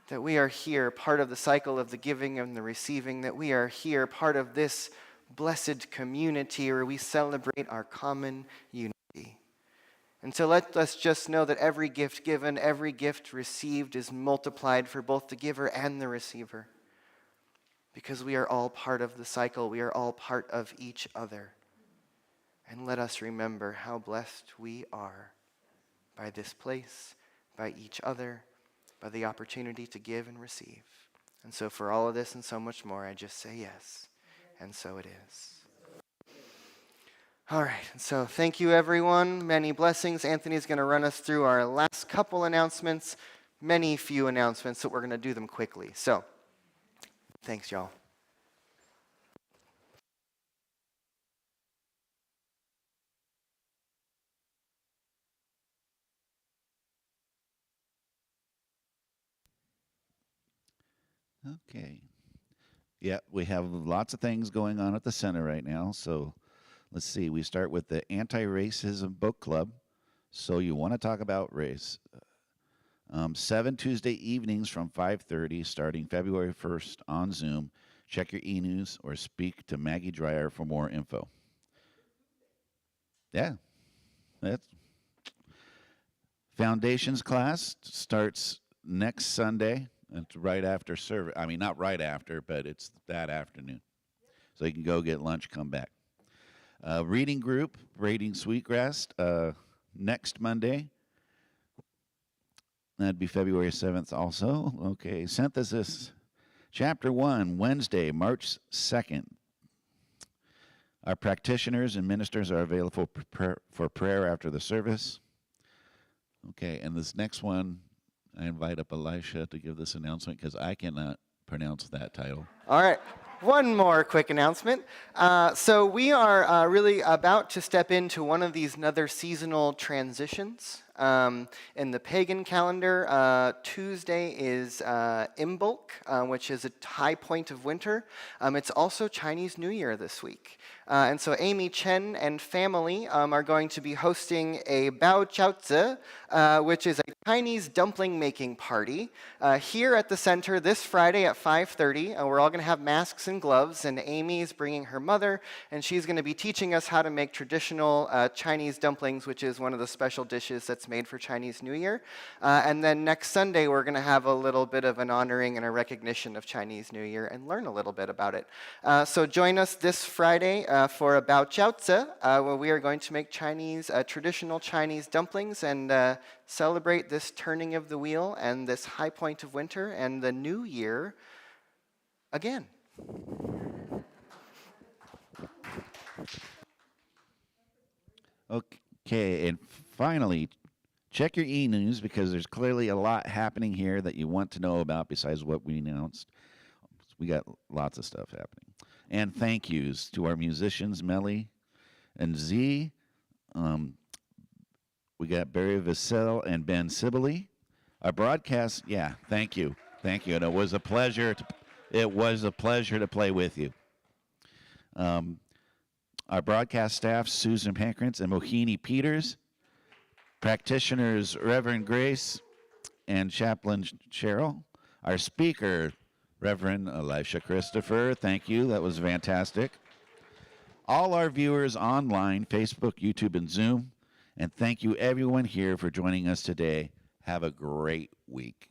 That we are here, part of the cycle of the giving and the receiving, that we are here, part of this blessed community where we celebrate our common unity. And so let us just know that every gift given, every gift received is multiplied for both the giver and the receiver. Because we are all part of the cycle, we are all part of each other. And let us remember how blessed we are by this place, by each other, by the opportunity to give and receive. And so for all of this and so much more, I just say yes. And so it is. All right, and so thank you everyone. Many blessings. Anthony's going to run us through our last couple announcements. Many few announcements, so we're going to do them quickly. So, thanks y'all. Okay. Yeah, we have lots of things going on at the center right now. So let's see. We start with the Anti-Racism Book Club. So you want to talk about race. 7 Tuesday evenings from 5:30, starting February 1st on Zoom. Check your e-news or speak to Maggie Dreyer for more info. Yeah, that's Foundations class starts next Sunday. It's right after service. I mean, not right after, but it's that afternoon. So you can go get lunch, come back. Reading group, Braiding Sweetgrass, next Monday. That'd be February 7th also. Okay, Synthesis, Chapter 1, Wednesday, March 2nd. Our practitioners and ministers are available for prayer after the service. Okay, and this next one, I invite up Elisha to give this announcement because I cannot pronounce that title. All right. One more quick announcement. So we are really about to step into one of these other seasonal transitions. In the pagan calendar, Tuesday is Imbolc, which is a high point of winter. It's also Chinese New Year this week. And so Amy Chen and family are going to be hosting a Bao Chaozi, which is a Chinese dumpling making party here at the center this Friday at 5:30. We're all going to have masks and gloves, and Amy is bringing her mother, and she's going to be teaching us how to make traditional Chinese dumplings, which is one of the special dishes that's made for Chinese New Year. And then next Sunday, we're going to have a little bit of an honoring and a recognition of Chinese New Year and learn a little bit about it. So join us this Friday for a Bao Chaozi, where we are going to make traditional Chinese dumplings and celebrate this turning of the wheel and this high point of winter and the new year again. Okay, and finally, check your e-news because there's clearly a lot happening here that you want to know about besides what we announced. We got lots of stuff happening. And thank yous to our musicians, Melly and Z. We got Barry Vassell and Ben Sibley. Our broadcast, yeah, thank you. Thank you. And it was a pleasure to play with you. Our broadcast staff, Susan Pankrantz and Mohini Peters. Practitioners, Reverend Grace and Chaplain Cheryl. Our speaker, Reverend Elisha Christopher. Thank you. That was fantastic. All our viewers online, Facebook, YouTube, and Zoom. And thank you, everyone here, for joining us today. Have a great week.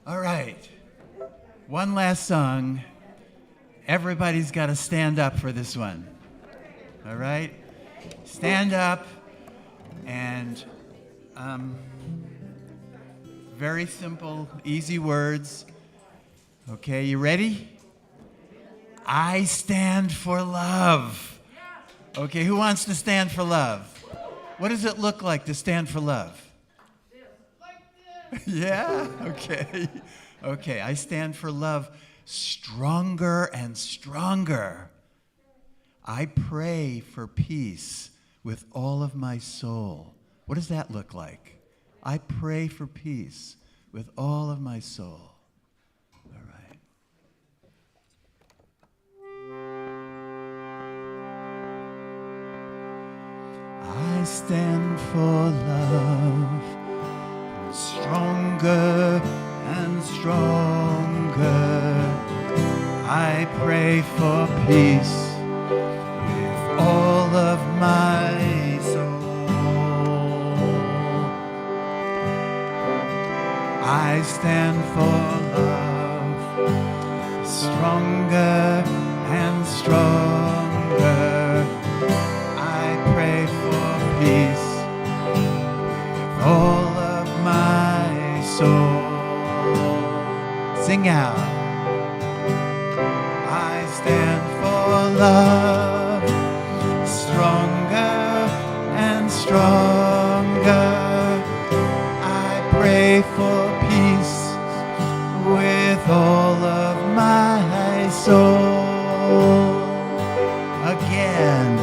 All right. One last song. Everybody's got to stand up for this one. All right? Stand up and very simple, easy words. Okay, you ready? I stand for love. Okay, who wants to stand for love? What does it look like to stand for love? Yeah? Okay. Okay, I stand for love stronger and stronger. I pray for peace with all of my soul. What does that look like? I pray for peace with all of my soul. All right. I stand for love, stronger and stronger. I pray for peace with all of my soul. I stand for love, stronger and stronger. I pray for peace with all of my soul. Sing out. I stand for love, stronger and stronger. I pray for peace with all of my soul. Again,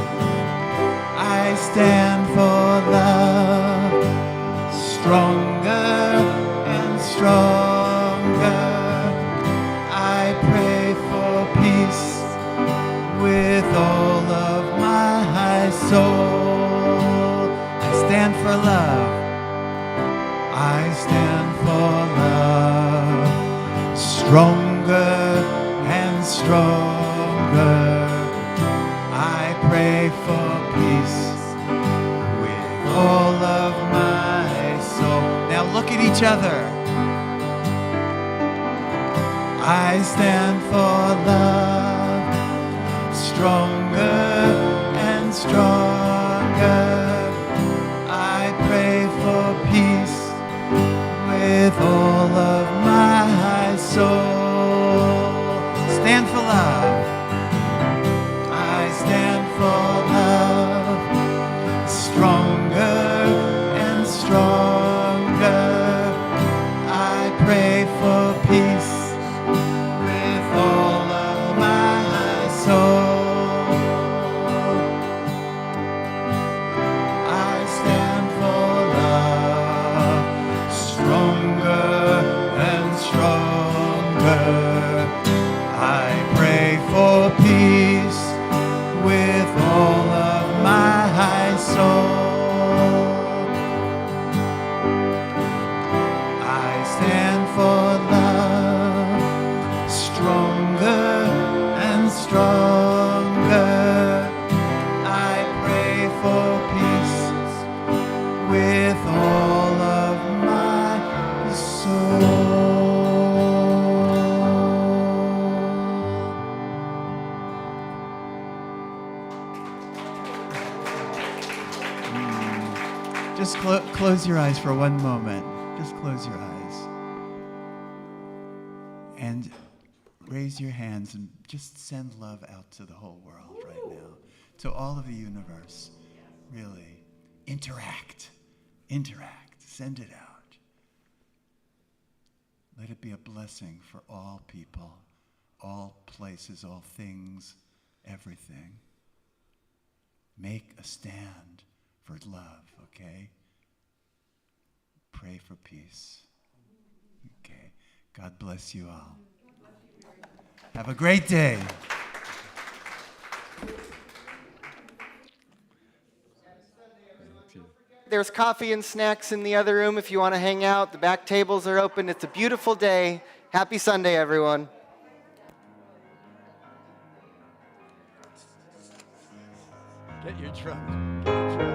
I stand for love, stronger and stronger. I pray for peace with all of my soul. I stand for love. I stand for love, stronger and stronger. I pray for peace with all of my soul. Now look at each other. I stand for love, stronger and stronger. I pray for peace with all of my soul. Stand for love. I stand for love, stronger and stronger. I pray for peace with all of my soul. I stand for love, stronger and stronger. I pray for peace with all of my soul. I stand for love, stronger and stronger. I pray for peace with all of my soul. Just close your eyes for one moment. Just close your eyes. And raise your hands and just send love out to the whole world right now. To all of the universe. Really. Interact. Send it out. Let it be a blessing for all people, all places, all things, everything. Make a stand for love, okay? Pray for peace. Okay. God bless you all. Have a great day. There's coffee and snacks in the other room if you want to hang out. The back tables are open. It's a beautiful day. Happy Sunday, everyone. Get your drum.